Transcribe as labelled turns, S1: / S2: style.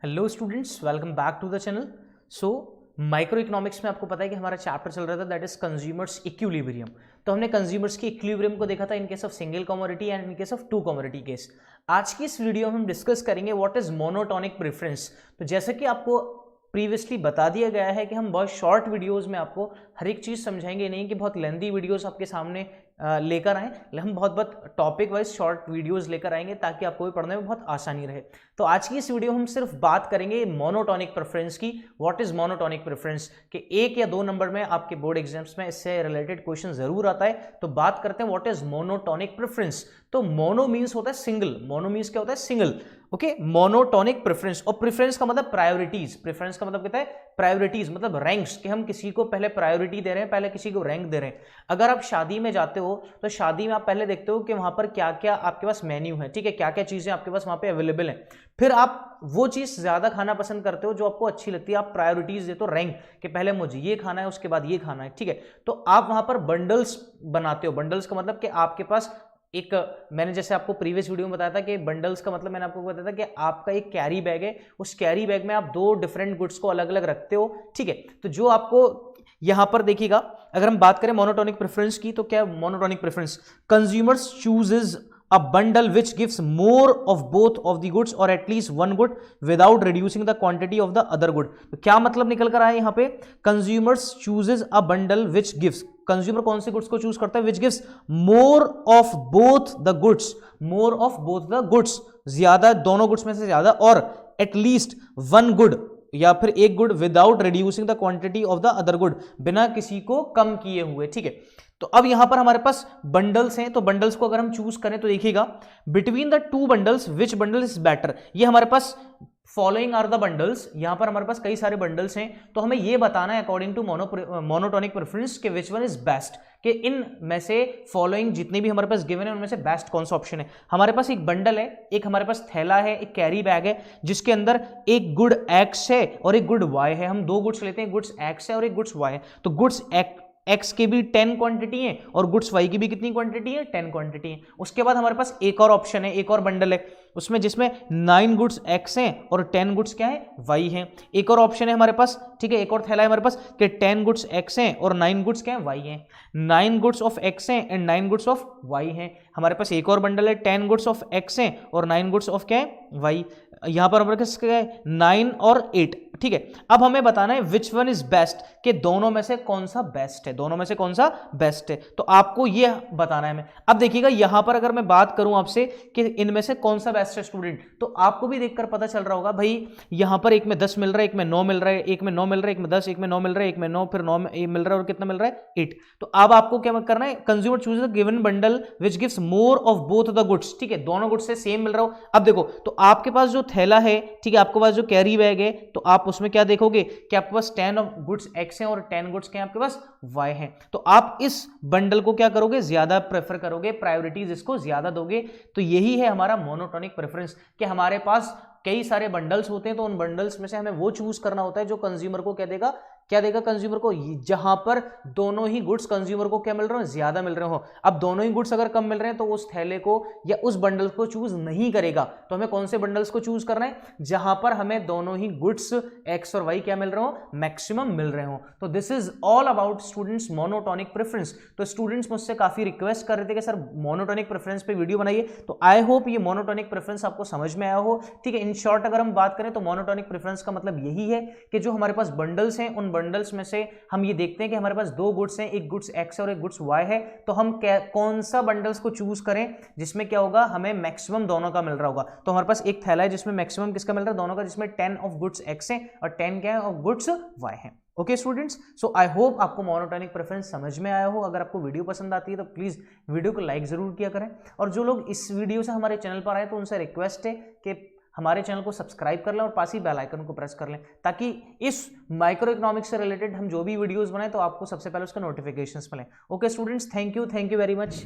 S1: Hello students, welcome back to the channel. So micro economics में आपको पता है कि हमारा चैप्टर चल रहा था दैट इज कंज्यूमर्स इक्विलिब्रियम। तो हमने कंज्यूमर्स की इक्विलिब्रियम को देखा था in case of single commodity and in case of two commodity case. आज की इस वीडियो में हम डिस्कस करेंगे व्हाट इज मोनोटोनिक प्रेफरेंस। तो जैसे कि आपको प्रीवियसली बता दिया गया है कि हम बहुत शॉर्ट वीडियोस में आपको हर एक चीज़ समझाएंगे, नहीं कि बहुत लेंथी वीडियोस आपके सामने लेकर आएँ। हम बहुत टॉपिक वाइज शॉर्ट वीडियोस लेकर आएंगे ताकि आपको भी पढ़ने में बहुत आसानी रहे। तो आज की इस वीडियो में हम सिर्फ बात करेंगे मोनोटोनिक प्रेफरेंस की। व्हाट इज मोनोटोनिक प्रेफरेंस के 1 या 2 नंबर में आपके बोर्ड एग्जाम्स में इससे रिलेटेड क्वेश्चन जरूर आता है। तो बात करते हैं व्हाट इज मोनोटोनिक प्रेफरेंस। तो मोनो मीन्स होता है सिंगल, मोनो मीन्स क्या होता है सिंगल। Okay, monotonic preference. और प्रेफरेंस का मतलब प्रायोरिटीज, प्रेफरेंस का मतलब कहता है प्रायोरिटीज, मतलब रैंक्स, कि हम किसी को पहले प्रायोरिटी दे रहे हैं, पहले किसी को रैंक दे रहे हैं। अगर आप शादी में जाते हो तो शादी में आप पहले देखते हो कि वहां पर क्या क्या आपके पास मेन्यू है, ठीक है, क्या क्या चीजें आपके पास वहां पे अवेलेबल है। फिर आप वो चीज ज्यादा खाना पसंद करते हो जो आपको अच्छी लगती है, आप प्रायोरिटीज देते हो रैंक कि पहले मुझे ये खाना है उसके बाद ये खाना है, ठीक है। तो आप वहां पर बंडल्स बनाते हो। बंडल्स का मतलब कि आपके पास एक, मैंने जैसे आपको प्रीवियस वीडियो में बताया था कि बंडल्स का मतलब मैंने आपको बताया था कि आपका एक कैरी बैग है, उस कैरी बैग में आप 2 डिफरेंट गुड्स को अलग अलग रखते हो, ठीक है। तो जो आपको यहां पर देखिएगा, अगर हम बात करें मोनोटोनिक प्रेफरेंस की, तो क्या monotonic preference, consumers chooses a bundle which gives more of both of the goods or at least one good without reducing the quantity of the other good। तो क्या मतलब निकल कर आया यहां पे, consumers chooses a bundle which gives, consumer कौन से गुड्स को चूज करता है, which gives more of both the goods, more of both the goods, ज्यादा दोनों गुड्स में से ज्यादा, और एटलीस्ट वन गुड या फिर एक good without reducing the quantity of the other good, बिना किसी को कम किए हुए, ठीक है। तो अब यहां पर हमारे पास बंडल्स हैं, तो बंडल्स को अगर हम चूज करें तो देखिएगा, between the two bundles which bundle is better. ये हमारे पास फॉलोइंग आर द बंडल्स, यहां पर हमारे पास कई सारे बंडल्स हैं, तो हमें यह बताना है अकॉर्डिंग टू मोनोटोनिक प्रेफरेंस के विच वन इज बेस्ट, कि इन में से फॉलोइंग जितने भी हमारे पास गिवन है उनमें से बेस्ट कौन सा ऑप्शन है। हमारे पास एक बंडल है, एक हमारे पास थैला है, एक कैरी बैग है, जिसके अंदर एक गुड एक्स है और एक गुड वाई है। हम 2 गुड्स लेते हैं, गुड्स एक्स है और एक गुड्स वाई है। तो गुड्स एक्स की भी 10 क्वांटिटी है और गुड्स वाई की भी कितनी क्वांटिटी है, 10 क्वांटिटी है। उसके बाद हमारे पास एक और ऑप्शन है, एक और बंडल है उसमें, जिसमें 9 गुड्स एक्स हैं और 10 गुड्स क्या है, वाई हैं। एक और ऑप्शन है हमारे पास, ठीक है, एक और थैला है हमारे पास कि 10 गुड्स एक्स हैं और 9 गुड्स क्या है, वाई हैं। 9 गुड्स ऑफ एक्स हैं एंड 9 गुड्स ऑफ वाई हैं। हमारे पास एक और बंडल है, 10 गुड्स ऑफ एक्स हैं और 9 गुड्स ऑफ क्या है, वाई। यहां पर हमारे पास क्या है, 9 और 8, ठीक है। अब हमें बताना है विच वन इज बेस्ट, कि दोनों में से कौन सा बेस्ट है, दोनों में से कौन सा बेस्ट है। तो आपको यह बताना है हमें। अब देखिएगा यहां पर अगर मैं बात करूं आपसे कि इनमें से कौन सा बेस्ट है स्टूडेंट, तो आपको भी देखकर पता चल रहा होगा भाई, यहां पर एक में 10 मिल रहा है, एक में 9 मिल रहा है, एक में 9 मिल रहा है, एक में 10, एक में 9 मिल रहा है, एक में 9, फिर 9 मिल रहा है और कितना मिल रहा है, 8। तो अब आपको क्या करना है, consumer choose the given bundle which gives more of both the goods, ठीक है, दोनों गुड्स से सेम मिल रहा हो। अब देखो, तो आपके पास जो थैला है, ठीक है, आपके पास जो कैरी बैग है, तो आप उसमें क्या देखोगे कि आपके पास 10 ऑफ गुड्स एक्स हैं और 10 गुड्स क्या है आपके पास, वाई हैं। तो आप इस बंडल को क्या करोगे, ज्यादा प्रेफर करोगे, प्रायोरिटीज इसको ज्यादा दोगे। तो यही है हमारा मोनोटोनिक प्रेफरेंस, कि हमारे पास कई सारे बंडल्स होते हैं, तो उन बंडल्स में से हमें वो चूज करना होता है जो कंज्यूमर को क्या देगा कंज्यूमर को, जहां पर दोनों ही गुड्स कंज्यूमर को क्या मिल रहे हो, ज्यादा मिल रहे हो। अब दोनों ही गुड्स अगर कम मिल रहे हैं तो उस थैले को या उस बंडल को चूज नहीं करेगा। तो हमें कौन से बंडल्स को चूज करना है, जहां पर हमें दोनों ही गुड्स एक्स और वाई क्या मिल रहे हो, मैक्सिमम मिल रहे हो। तो this is all about students monotonic preference. तो स्टूडेंट्स मुझसे काफी रिक्वेस्ट कर रहे थे कि सर मोनोटोनिक प्रेफरेंस पे वीडियो बनाइए, तो आई होप ये मोनोटोनिक प्रेफरेंस आपको समझ में आया हो, ठीक है। इन शॉर्ट अगर हम बात करें तो मोनोटोनिक प्रेफरेंस का मतलब यही है कि जो हमारे पास बंडल्स हैं, उन बंडल्स में से हम ये देखते हैं कि हमारे पास 2 गुड्स हैं, एक गुड्स एक्स और एक गुड्स वाई है। तो हम कौन सा बंडल्स को चूज करें जिसमें क्या होगा, हमें मैक्सिमम दोनों का मिल रहा होगा। तो हमारे पास एक थैला है जिसमें मैक्सिमम किसका मिल रहा है, दोनों का, जिसमें 10 ऑफ गुड्स एक्स है और 10 क्या है ऑफ गुड्स वाई है। Okay students, so I hope आपको मोनोटोनिक प्रेफरेंस समझ में आया हो। अगर आपको वीडियो पसंद आती है तो प्लीज वीडियो को लाइक जरूर किया करें, और जो लोग इस वीडियो से हमारे चैनल पर आए तो उनसे रिक्वेस्ट है कि हमारे चैनल को सब्सक्राइब कर लें और पास ही बेल आइकन को प्रेस कर लें, ताकि इस माइक्रो इकोनॉमिक्स से रिलेटेड हम जो भी वीडियोस बनाएं तो आपको सबसे पहले उसका नोटिफिकेशंस मिलें। Okay students, thank you very much.